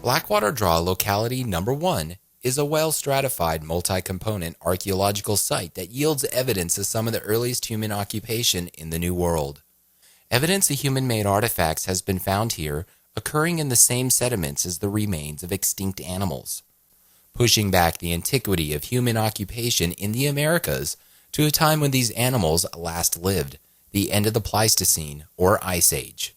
Blackwater Draw Locality Number 1 is a well-stratified multi-component archaeological site that yields evidence of some of the earliest human occupation in the New World. Evidence of human-made artifacts has been found here, occurring in the same sediments as the remains of extinct animals, pushing back the antiquity of human occupation in the Americas to a time when these animals last lived, the end of the Pleistocene or Ice Age.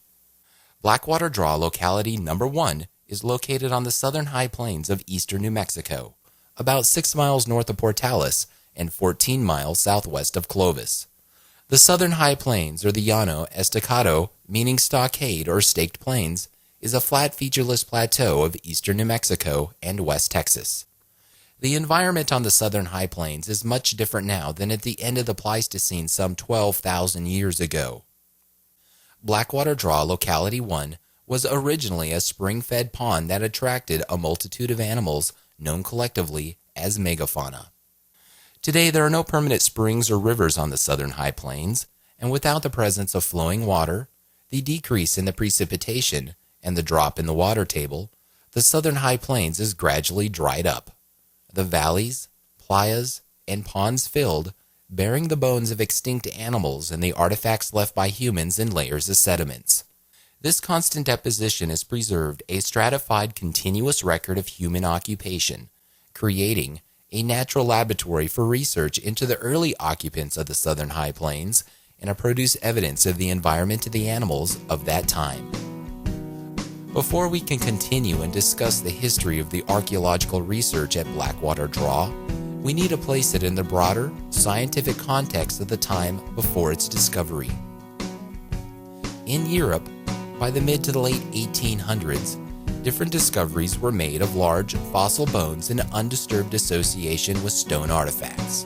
Blackwater Draw Locality Number 1 is located on the southern high plains of eastern New Mexico, about 6 miles north of Portales and 14 miles southwest of Clovis. The southern high plains, or the Llano Estacado, meaning stockade or staked plains, is a flat featureless plateau of eastern New Mexico and West Texas. The environment on the southern high plains is much different now than at the end of the Pleistocene some 12,000 years ago. Blackwater Draw Locality 1 was originally a spring-fed pond that attracted a multitude of animals known collectively as megafauna. Today there are no permanent springs or rivers on the southern high plains, and without the presence of flowing water, the decrease in the precipitation, and the drop in the water table, the southern high plains is gradually dried up. The valleys, playas, and ponds filled, bearing the bones of extinct animals and the artifacts left by humans in layers of sediments. This constant deposition has preserved a stratified continuous record of human occupation, creating a natural laboratory for research into the early occupants of the southern high plains and to produce evidence of the environment of the animals of that time. Before we can continue and discuss the history of the archaeological research at Blackwater Draw, we need to place it in the broader, scientific context of the time before its discovery. In Europe, by the mid to the late 1800s, different discoveries were made of large fossil bones in undisturbed association with stone artifacts.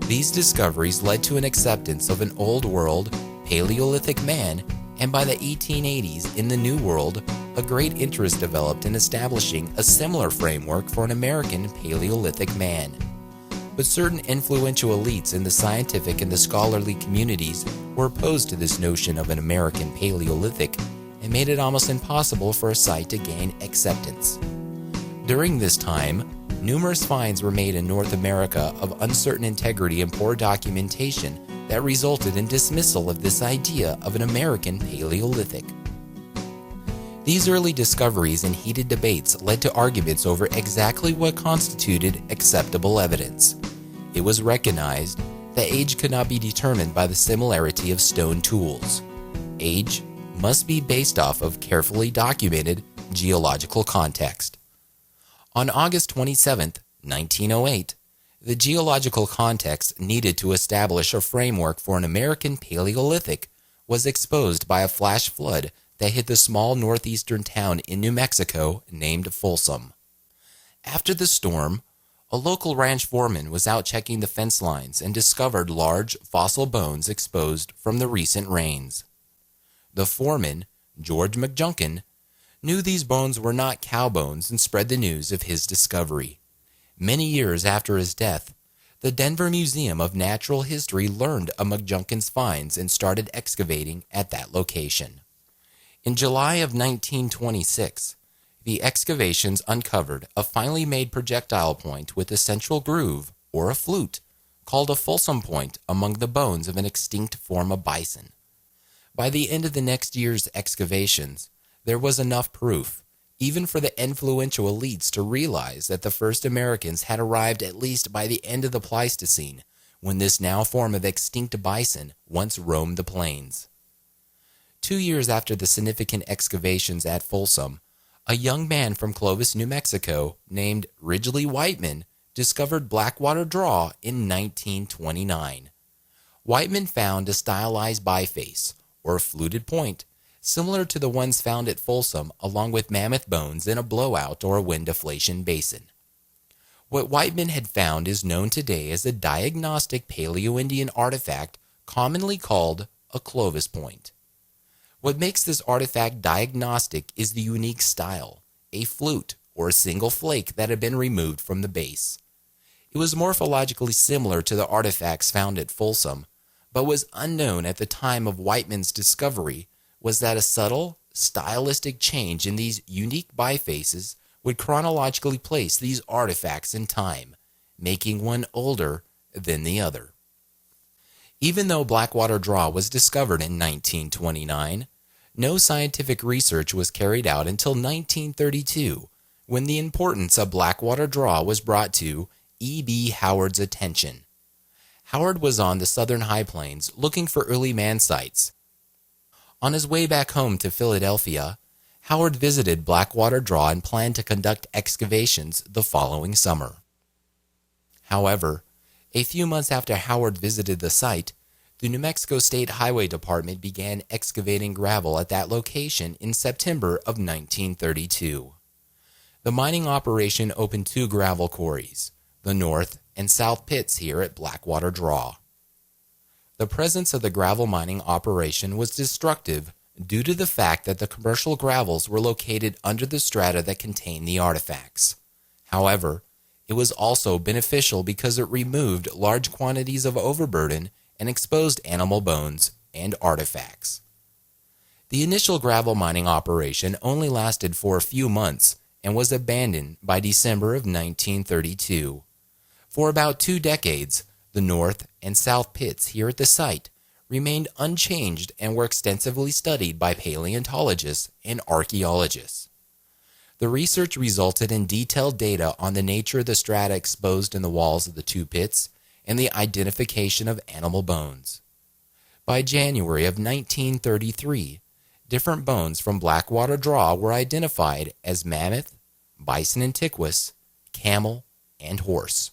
These discoveries led to an acceptance of an Old World, Paleolithic man, and by the 1880s in the New World, a great interest developed in establishing a similar framework for an American Paleolithic man. But certain influential elites in the scientific and the scholarly communities were opposed to this notion of an American Paleolithic and made it almost impossible for a site to gain acceptance. During this time, numerous finds were made in North America of uncertain integrity and poor documentation that resulted in dismissal of this idea of an American Paleolithic. These early discoveries and heated debates led to arguments over exactly what constituted acceptable evidence. It was recognized that age could not be determined by the similarity of stone tools. Age must be based off of carefully documented geological context. On August 27, 1908, the geological context needed to establish a framework for an American Paleolithic was exposed by a flash flood that hit the small northeastern town in New Mexico named Folsom. After the storm, a local ranch foreman was out checking the fence lines and discovered large fossil bones exposed from the recent rains. The foreman, George McJunkin, knew these bones were not cow bones and spread the news of his discovery. Many years after his death, the Denver Museum of Natural History learned of McJunkin's finds and started excavating at that location. In July of 1926, the excavations uncovered a finely made projectile point with a central groove, or a flute, called a Folsom point among the bones of an extinct form of bison. By the end of the next year's excavations, there was enough proof, even for the influential elites, to realize that the first Americans had arrived at least by the end of the Pleistocene, when this now form of extinct bison once roamed the plains. 2 years after the significant excavations at Folsom, a young man from Clovis, New Mexico, named Ridgely Whiteman, discovered Blackwater Draw in 1929. Whiteman found a stylized biface, or fluted point, similar to the ones found at Folsom, along with mammoth bones in a blowout or a wind deflation basin. What Whiteman had found is known today as a diagnostic Paleo-Indian artifact commonly called a Clovis point. What makes this artifact diagnostic is the unique style, a flute or a single flake that had been removed from the base. It was morphologically similar to the artifacts found at Folsom, but was unknown at the time of Whiteman's discovery was that a subtle, stylistic change in these unique bifaces would chronologically place these artifacts in time, making one older than the other. Even though Blackwater Draw was discovered in 1929, no scientific research was carried out until 1932, when the importance of Blackwater Draw was brought to E.B. Howard's attention. Howard was on the southern high plains looking for early man sites. On his way back home to Philadelphia, Howard visited Blackwater Draw and planned to conduct excavations the following summer. However, a few months after Howard visited the site, the New Mexico State Highway Department began excavating gravel at that location in September of 1932. The mining operation opened 2 gravel quarries, the North and South pits here at Blackwater Draw. The presence of the gravel mining operation was destructive due to the fact that the commercial gravels were located under the strata that contained the artifacts. However, it was also beneficial because it removed large quantities of overburden and exposed animal bones and artifacts. The initial gravel mining operation only lasted for a few months and was abandoned by December of 1932. For about 2 decades, the North and South pits here at the site remained unchanged and were extensively studied by paleontologists and archaeologists. The research resulted in detailed data on the nature of the strata exposed in the walls of the 2 pits and the identification of animal bones. By January of 1933, different bones from Blackwater Draw were identified as mammoth, bison antiquus, camel, and horse.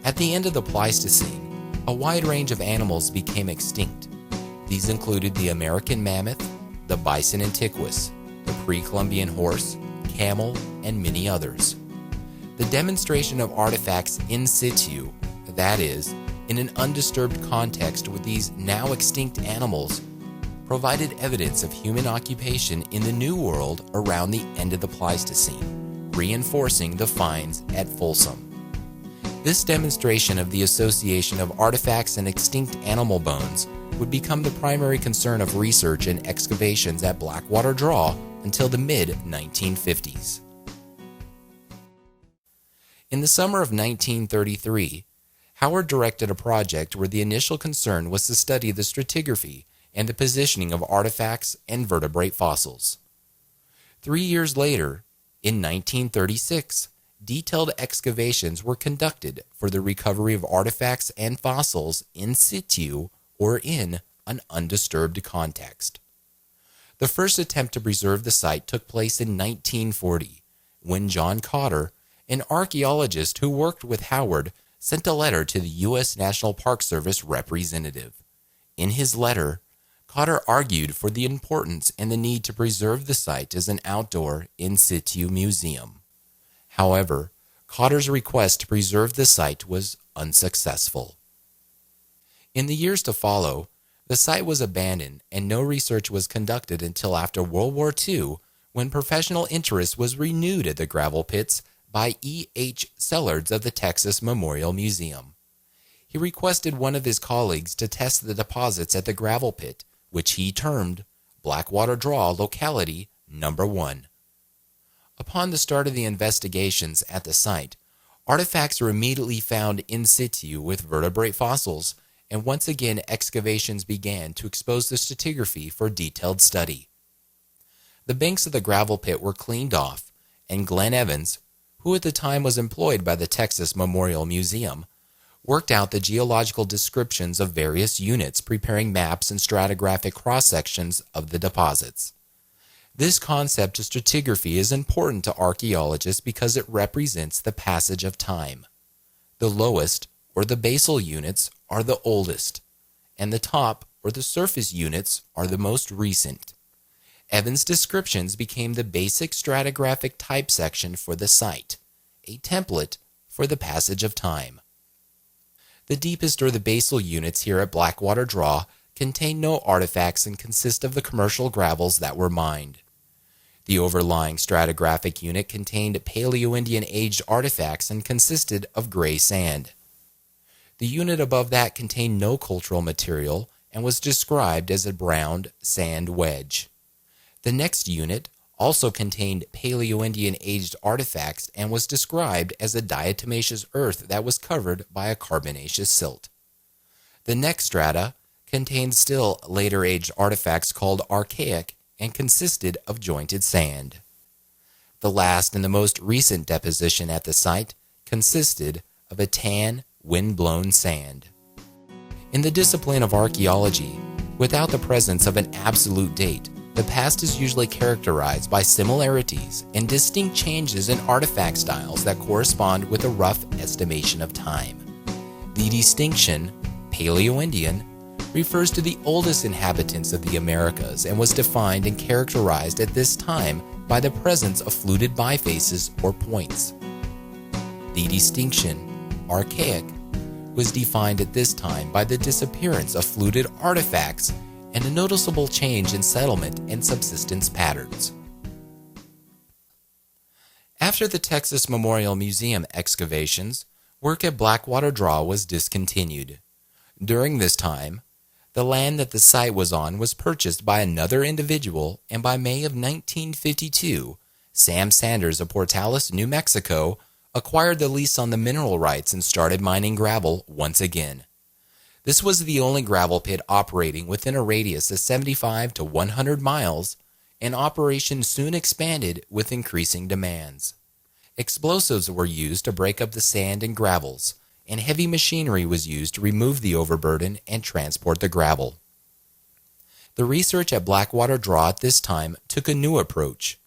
At the end of the Pleistocene, a wide range of animals became extinct. These included the American mammoth, the bison antiquus, the pre-Columbian horse, camel, and many others. The demonstration of artifacts in situ, that is, in an undisturbed context with these now extinct animals, provided evidence of human occupation in the New World around the end of the Pleistocene, reinforcing the finds at Folsom. This demonstration of the association of artifacts and extinct animal bones would become the primary concern of research and excavations at Blackwater Draw until the mid-1950s. In the summer of 1933, Howard directed a project where the initial concern was to study the stratigraphy and the positioning of artifacts and vertebrate fossils. 3 years later, in 1936, detailed excavations were conducted for the recovery of artifacts and fossils in situ or in an undisturbed context. The first attempt to preserve the site took place in 1940, when John Cotter, an archaeologist who worked with Howard, sent a letter to the U.S. National Park Service representative. In his letter, Cotter argued for the importance and the need to preserve the site as an outdoor in situ museum. However, Cotter's request to preserve the site was unsuccessful. In the years to follow, the site was abandoned and no research was conducted until after World War II, when professional interest was renewed at the gravel pits by E. H. Sellards of the Texas Memorial Museum. He requested one of his colleagues to test the deposits at the gravel pit, which he termed Blackwater Draw Locality Number 1. Upon the start of the investigations at the site, artifacts were immediately found in situ with vertebrate fossils, and once again excavations began to expose the stratigraphy for detailed study. The banks of the gravel pit were cleaned off, and Glenn Evans, who at the time was employed by the Texas Memorial Museum, worked out the geological descriptions of various units, preparing maps and stratigraphic cross-sections of the deposits. This concept of stratigraphy is important to archaeologists because it represents the passage of time. The lowest, or the basal units, are the oldest, and the top, or the surface units, are the most recent. Evans' descriptions became the basic stratigraphic type section for the site, a template for the passage of time. The deepest or the basal units here at Blackwater Draw contain no artifacts and consist of the commercial gravels that were mined. The overlying stratigraphic unit contained Paleo-Indian aged artifacts and consisted of gray sand. The unit above that contained no cultural material and was described as a browned sand wedge. The next unit also contained Paleo-Indian aged artifacts and was described as a diatomaceous earth that was covered by a carbonaceous silt. The next strata contained still later aged artifacts called archaic and consisted of jointed sand. The last and the most recent deposition at the site consisted of a tan, wind-blown sand. In the discipline of archaeology, without the presence of an absolute date, the past is usually characterized by similarities and distinct changes in artifact styles that correspond with a rough estimation of time. The distinction, Paleo-Indian, refers to the oldest inhabitants of the Americas and was defined and characterized at this time by the presence of fluted bifaces or points. The distinction, Archaic, was defined at this time by the disappearance of fluted artifacts and a noticeable change in settlement and subsistence patterns. After the Texas Memorial Museum excavations, work at Blackwater Draw was discontinued. During this time, the land that the site was on was purchased by another individual, and by May of 1952, Sam Sanders of Portales, New Mexico, acquired the lease on the mineral rights and started mining gravel once again. This was the only gravel pit operating within a radius of 75 to 100 miles, and operation soon expanded with increasing demands. Explosives were used to break up the sand and gravels, and heavy machinery was used to remove the overburden and transport the gravel. The research at Blackwater Draw at this time took a new approach.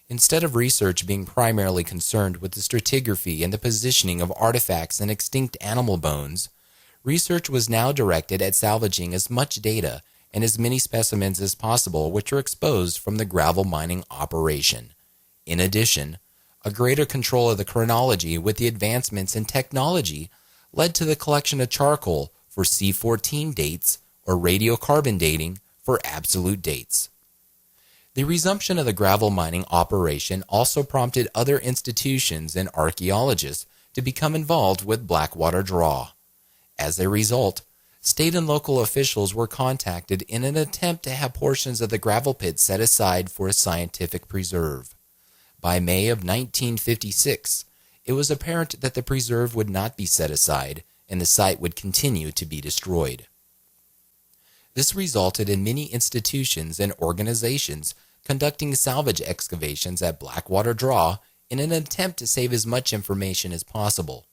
Instead of research being primarily concerned with the stratigraphy and the positioning of artifacts and extinct animal bones, research was now directed at salvaging as much data and as many specimens as possible which were exposed from the gravel mining operation. In addition, a greater control of the chronology with the advancements in technology led to the collection of charcoal for C14 dates or radiocarbon dating for absolute dates. The resumption of the gravel mining operation also prompted other institutions and archaeologists to become involved with Blackwater Draw. As a result, state and local officials were contacted in an attempt to have portions of the gravel pit set aside for a scientific preserve. By May of 1956, it was apparent that the preserve would not be set aside and the site would continue to be destroyed. This resulted in many institutions and organizations conducting salvage excavations at Blackwater Draw in an attempt to save as much information as possible.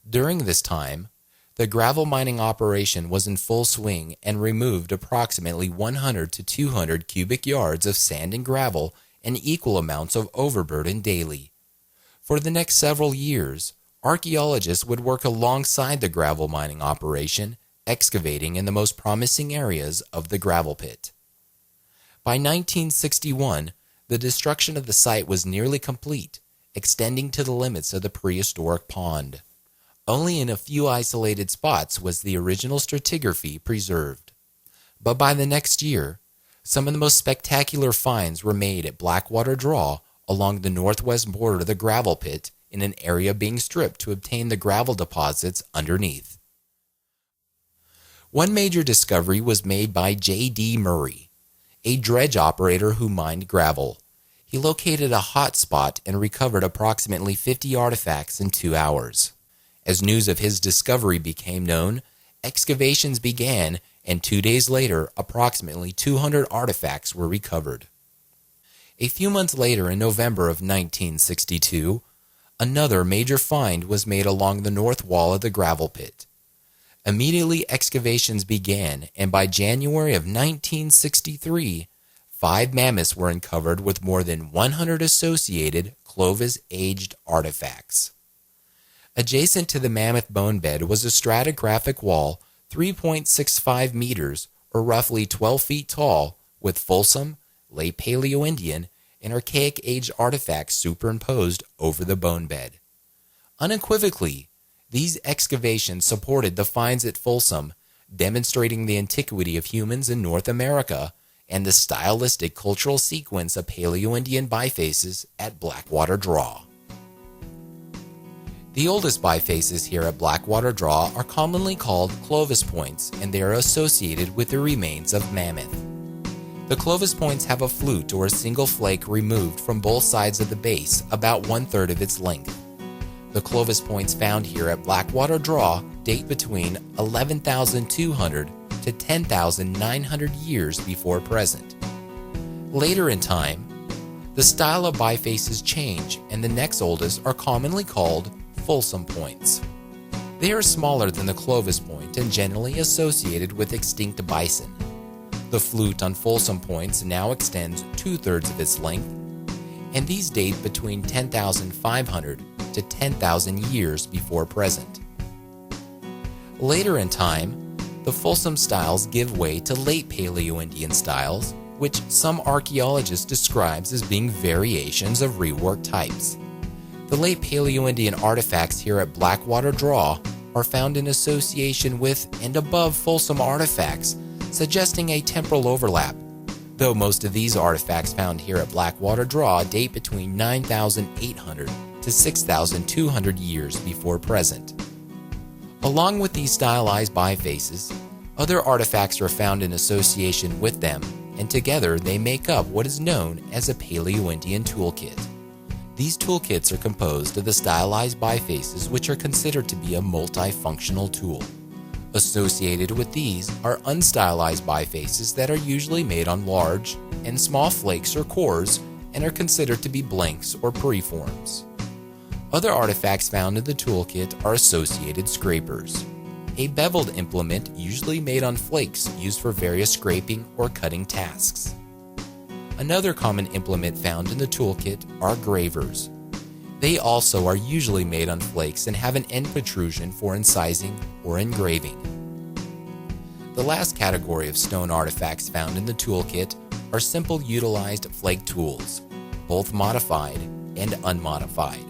During this time, the gravel mining operation was in full swing and removed approximately 100 to 200 cubic yards of sand and gravel and equal amounts of overburden daily. For the next several years, archaeologists would work alongside the gravel mining operation, excavating in the most promising areas of the gravel pit. By 1961, the destruction of the site was nearly complete, extending to the limits of the prehistoric pond. Only in a few isolated spots was the original stratigraphy preserved. But by the next year, some of the most spectacular finds were made at Blackwater Draw along the northwest border of the gravel pit in an area being stripped to obtain the gravel deposits underneath. One major discovery was made by J.D. Murray, a dredge operator who mined gravel. He located a hot spot and recovered approximately 50 artifacts in 2 hours. As news of his discovery became known, excavations began, and 2 days later, approximately 200 artifacts were recovered. A few months later, in November of 1962, another major find was made along the north wall of the gravel pit. Immediately, excavations began, and by January of 1963, 5 mammoths were uncovered with more than 100 associated Clovis-aged artifacts. Adjacent to the mammoth bone bed was a stratigraphic wall 3.65 meters, or roughly 12 feet tall, with Folsom, late Paleo-Indian, and Archaic-aged artifacts superimposed over the bone bed. Unequivocally, these excavations supported the finds at Folsom, demonstrating the antiquity of humans in North America and the stylistic cultural sequence of Paleo-Indian bifaces at Blackwater Draw. The oldest bifaces here at Blackwater Draw are commonly called Clovis points, and they are associated with the remains of mammoth. The Clovis points have a flute or a single flake removed from both sides of the base, about 1/3 of its length. The Clovis points found here at Blackwater Draw date between 11,200 to 10,900 years before present. Later in time, the style of bifaces change, and the next oldest are commonly called Folsom points. They are smaller than the Clovis point and generally associated with extinct bison. The flute on Folsom points now extends 2/3 of its length, and these date between 10,500 to 10,000 years before present. Later in time, the Folsom styles give way to late Paleo-Indian styles, which some archaeologists describe as being variations of reworked types. The late Paleo-Indian artifacts here at Blackwater Draw are found in association with and above Folsom artifacts, suggesting a temporal overlap, though most of these artifacts found here at Blackwater Draw date between 9,800 to 6,200 years before present. Along with these stylized bifaces, other artifacts are found in association with them, and together they make up what is known as a Paleo-Indian toolkit. These toolkits are composed of the stylized bifaces, which are considered to be a multifunctional tool. Associated with these are unstylized bifaces that are usually made on large and small flakes or cores and are considered to be blanks or preforms. Other artifacts found in the toolkit are associated scrapers, a beveled implement usually made on flakes used for various scraping or cutting tasks. Another common implement found in the toolkit are gravers. They also are usually made on flakes and have an end protrusion for incising or engraving. The last category of stone artifacts found in the toolkit are simple utilized flake tools, both modified and unmodified.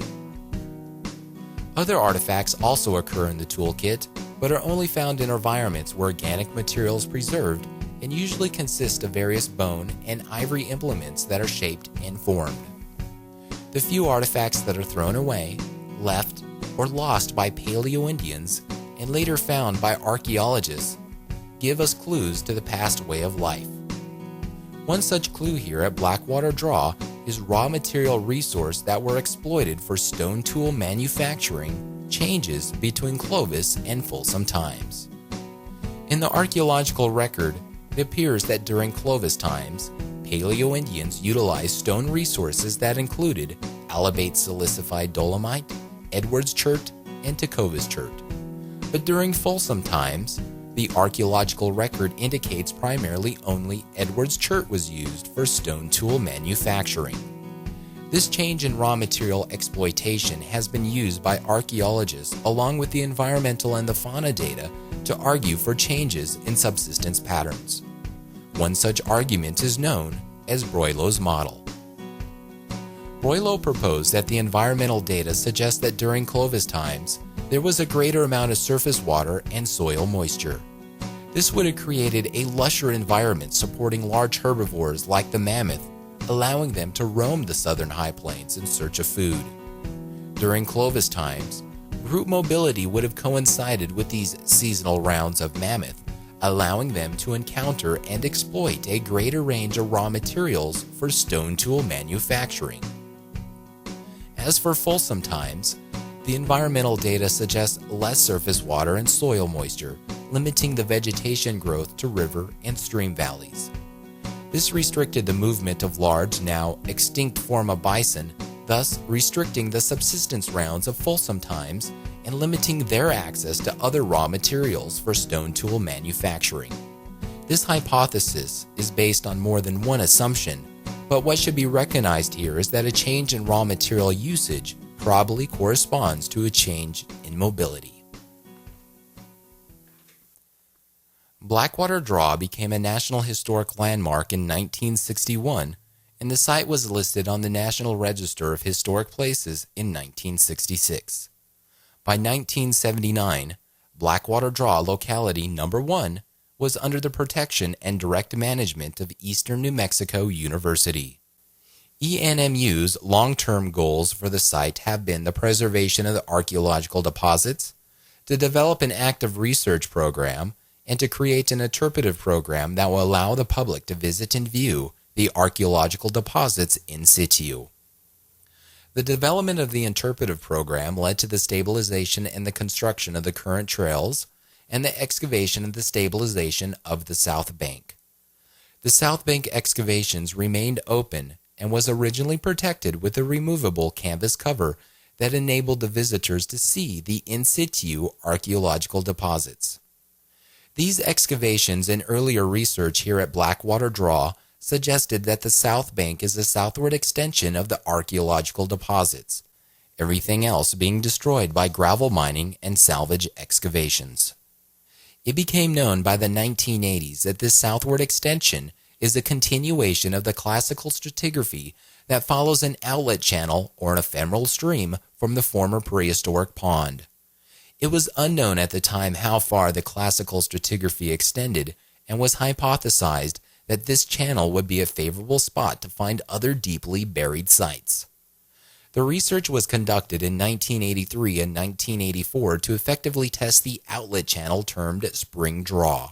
Other artifacts also occur in the toolkit, but are only found in environments where organic materials preserved and usually consist of various bone and ivory implements that are shaped and formed. The few artifacts that are thrown away, left, or lost by Paleo-Indians and later found by archaeologists give us clues to the past way of life. One such clue here at Blackwater Draw is raw material resource that were exploited for stone tool manufacturing changes between Clovis and Folsom times. In the archaeological record, it appears that during Clovis times, Paleo-Indians utilized stone resources that included alabate silicified dolomite, Edwards chert, and Tecovas chert. But during Folsom times, the archaeological record indicates primarily only Edwards chert was used for stone tool manufacturing. This change in raw material exploitation has been used by archaeologists along with the environmental and the fauna data to argue for changes in subsistence patterns. One such argument is known as Broylo's model. Broylo proposed that the environmental data suggest that during Clovis times, there was a greater amount of surface water and soil moisture. This would have created a lusher environment supporting large herbivores like the mammoth, allowing them to roam the southern high plains in search of food. During Clovis times, group mobility would have coincided with these seasonal rounds of mammoth, allowing them to encounter and exploit a greater range of raw materials for stone tool manufacturing. As for Folsom times, the environmental data suggests less surface water and soil moisture, limiting the vegetation growth to river and stream valleys. This restricted the movement of large, now extinct form of bison, thus restricting the subsistence rounds of Folsom times and limiting their access to other raw materials for stone tool manufacturing. This hypothesis is based on more than one assumption, but what should be recognized here is that a change in raw material usage probably corresponds to a change in mobility. Blackwater Draw became a National Historic Landmark in 1961, and the site was listed on the National Register of Historic Places in 1966. By 1979, Blackwater Draw Locality Number 1 was under the protection and direct management of Eastern New Mexico University. ENMU's long-term goals for the site have been the preservation of the archaeological deposits, to develop an active research program, and to create an interpretive program that will allow the public to visit and view the archaeological deposits in situ. The development of the interpretive program led to the stabilization and the construction of the current trails and the excavation and the stabilization of the South Bank. The South Bank excavations remained open and was originally protected with a removable canvas cover that enabled the visitors to see the in situ archaeological deposits. These excavations and earlier research here at Blackwater Draw suggested that the South Bank is a southward extension of the archaeological deposits, everything else being destroyed by gravel mining and salvage excavations. It became known by the 1980s that this southward extension is a continuation of the classical stratigraphy that follows an outlet channel or an ephemeral stream from the former prehistoric pond. It was unknown at the time how far the classical stratigraphy extended, and was hypothesized that this channel would be a favorable spot to find other deeply buried sites. The research was conducted in 1983 and 1984 to effectively test the outlet channel termed Spring Draw.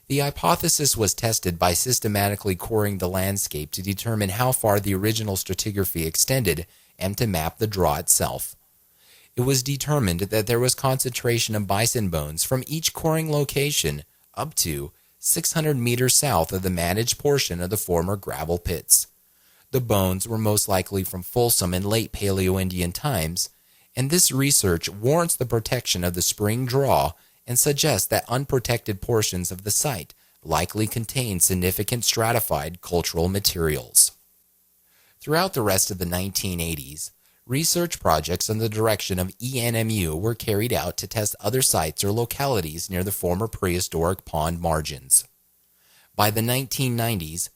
The hypothesis was tested by systematically coring the landscape to determine how far the original stratigraphy extended and to map the draw itself. It was determined that there was concentration of bison bones from each coring location up to 600 meters south of the managed portion of the former gravel pits. The bones were most likely from Folsom and late Paleo-Indian times, and this research warrants the protection of the spring draw and suggests that unprotected portions of the site likely contain significant stratified cultural materials. Throughout the rest of the 1980s, research projects under the direction of ENMU were carried out to test other sites or localities near the former prehistoric pond margins. By the 1990s,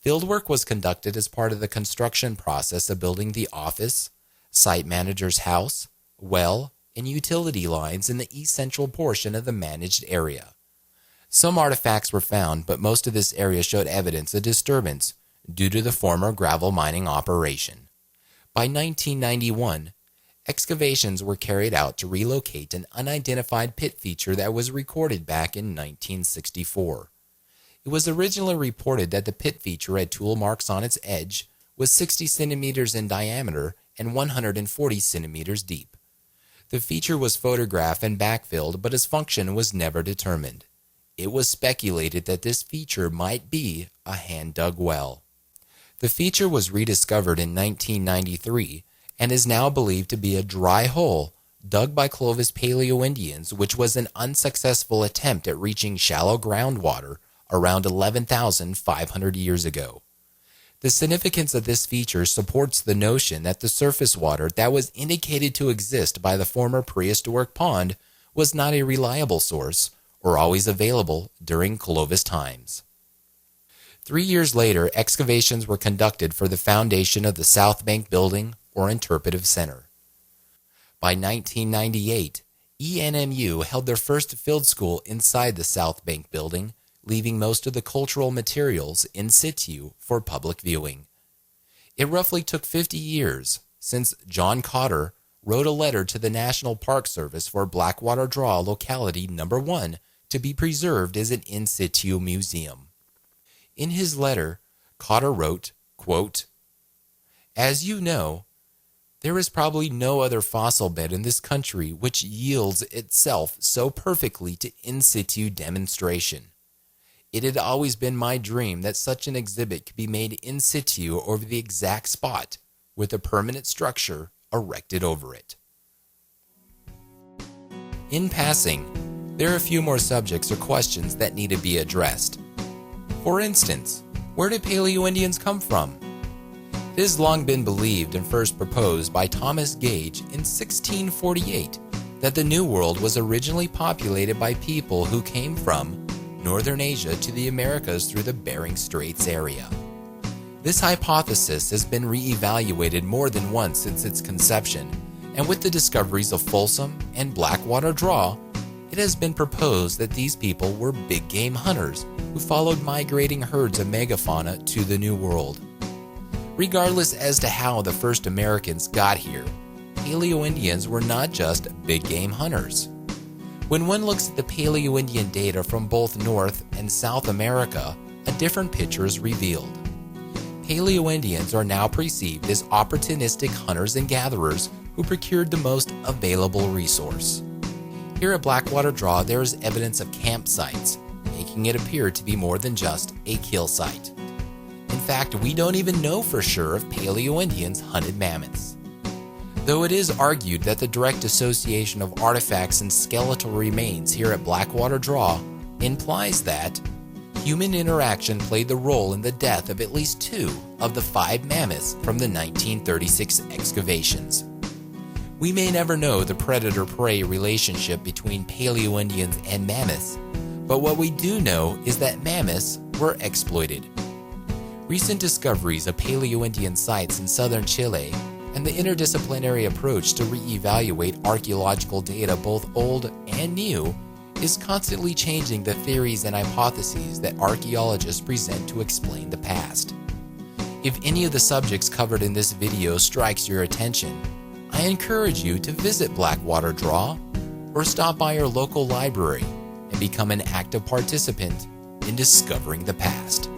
fieldwork was conducted as part of the construction process of building the office, site manager's house, well, and utility lines in the east central portion of the managed area. Some artifacts were found, but most of this area showed evidence of disturbance due to the former gravel mining operation. By 1991, excavations were carried out to relocate an unidentified pit feature that was recorded back in 1964. It was originally reported that the pit feature had tool marks on its edge, was 60 centimeters in diameter and 140 centimeters deep. The feature was photographed and backfilled, but its function was never determined. It was speculated that this feature might be a hand-dug well. The feature was rediscovered in 1993 and is now believed to be a dry hole dug by Clovis Paleo-Indians, which was an unsuccessful attempt at reaching shallow groundwater around 11,500 years ago. The significance of this feature supports the notion that the surface water that was indicated to exist by the former prehistoric pond was not a reliable source or always available during Clovis times. 3 years later, excavations were conducted for the foundation of the South Bank Building or Interpretive Center. By 1998, ENMU held their first field school inside the South Bank Building, leaving most of the cultural materials in situ for public viewing. It roughly took 50 years since John Cotter wrote a letter to the National Park Service for Blackwater Draw Locality No. 1 to be preserved as an in situ museum. In his letter, Cotter wrote, quote, "As you know, there is probably no other fossil bed in this country which yields itself so perfectly to in situ demonstration. It had always been my dream that such an exhibit could be made in situ over the exact spot, with a permanent structure erected over it." In passing, there are a few more subjects or questions that need to be addressed. For instance, where did Paleo-Indians come from? It has long been believed and first proposed by Thomas Gage in 1648 that the New World was originally populated by people who came from Northern Asia to the Americas through the Bering Straits area. This hypothesis has been re-evaluated more than once since its conception, and with the discoveries of Folsom and Blackwater Draw, it has been proposed that these people were big game hunters who followed migrating herds of megafauna to the New World. Regardless as to how the first Americans got here, Paleo-Indians were not just big game hunters. When one looks at the Paleo-Indian data from both North and South America, a different picture is revealed. Paleo-Indians are now perceived as opportunistic hunters and gatherers who procured the most available resource. Here at Blackwater Draw, there is evidence of campsites, making it appear to be more than just a kill site. In fact, we don't even know for sure if Paleo-Indians hunted mammoths. Though it is argued that the direct association of artifacts and skeletal remains here at Blackwater Draw implies that human interaction played the role in the death of at least 2 of the 5 mammoths from the 1936 excavations. We may never know the predator-prey relationship between Paleo-Indians and mammoths, but what we do know is that mammoths were exploited. Recent discoveries of Paleo-Indian sites in southern Chile and the interdisciplinary approach to reevaluate archaeological data, both old and new, is constantly changing the theories and hypotheses that archaeologists present to explain the past. If any of the subjects covered in this video strikes your attention, I encourage you to visit Blackwater Draw or stop by your local library and become an active participant in discovering the past.